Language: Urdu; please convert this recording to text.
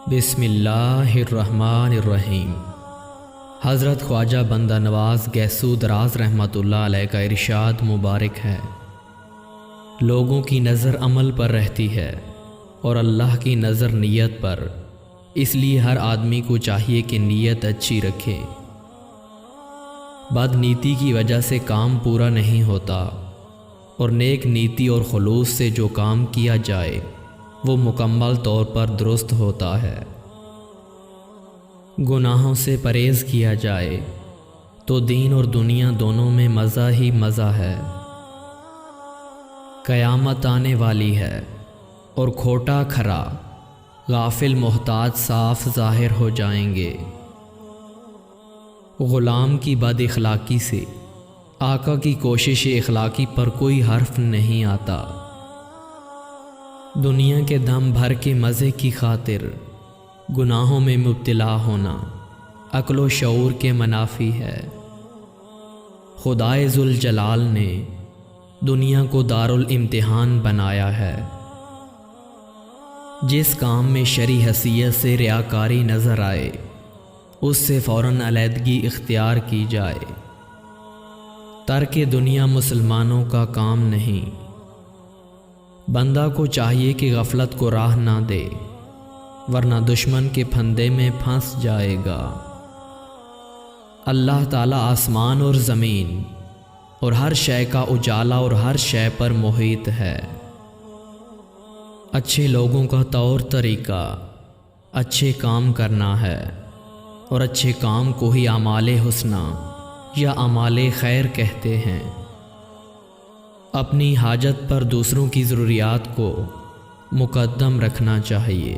بسم اللہ الرحمن الرحیم۔ حضرت خواجہ بندہ نواز گیسو دراز رحمۃ اللہ علیہ کا ارشاد مبارک ہے، لوگوں کی نظر عمل پر رہتی ہے اور اللہ کی نظر نیت پر، اس لیے ہر آدمی کو چاہیے کہ نیت اچھی رکھے۔ بد نیتی کی وجہ سے کام پورا نہیں ہوتا، اور نیک نیتی اور خلوص سے جو کام کیا جائے وہ مکمل طور پر درست ہوتا ہے۔ گناہوں سے پرہیز کیا جائے تو دین اور دنیا دونوں میں مزہ ہی مزہ ہے۔ قیامت آنے والی ہے اور کھوٹا کھرا، غافل محتاج صاف ظاہر ہو جائیں گے۔ غلام کی بد اخلاقی سے آقا کی کوشش اخلاقی پر کوئی حرف نہیں آتا۔ دنیا کے دم بھر کے مزے کی خاطر گناہوں میں مبتلا ہونا عقل و شعور کے منافی ہے۔ خدائے ذوالجلال نے دنیا کو دارالامتحان بنایا ہے۔ جس کام میں شرعی حیثیت سے ریاکاری نظر آئے اس سے فوراً علیحدگی اختیار کی جائے۔ ترک دنیا مسلمانوں کا کام نہیں۔ بندہ کو چاہیے کہ غفلت کو راہ نہ دے، ورنہ دشمن کے پھندے میں پھنس جائے گا۔ اللہ تعالیٰ آسمان اور زمین اور ہر شے کا اجالا اور ہر شے پر محیط ہے۔ اچھے لوگوں کا طور طریقہ اچھے کام کرنا ہے، اور اچھے کام کو ہی اعمال حسنہ یا اعمال خیر کہتے ہیں۔ اپنی حاجت پر دوسروں کی ضروریات کو مقدم رکھنا چاہیے۔